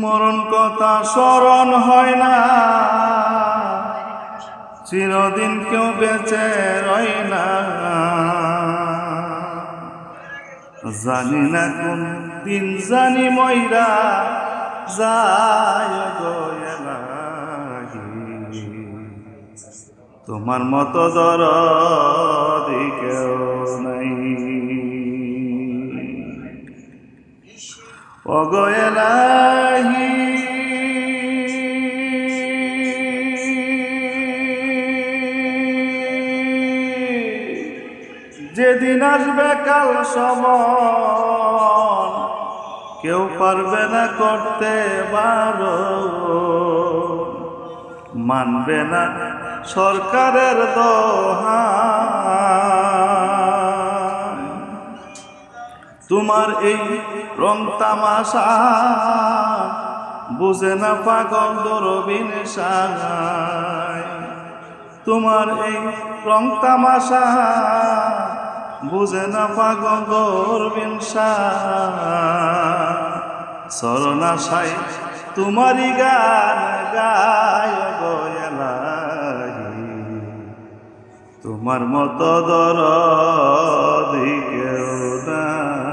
মরণ কথা স্মরণ হয় না, চিরদিন কেউ বেঁচে রয় না। জানি না কোন দিন জানি মইরা যায় গো এলাহি, তোমার মতো দরদি কেউ নাই। ও গো এলাহি, যেদিন আসবে কাল সমান, কেউ পারবে না করতে বারণ, মানবে না সরকারের দোহাই। তোমার এই রং তামাশা বুঝে না পাগল দরবিন সাগায়। তোমার এই রং তামাশা বুঝে না পাগল দরবিন সাগায়। শরণাশাই তোমারই গান গায় গো এলাহি, তোমার মতো দরদি কেউ নাই।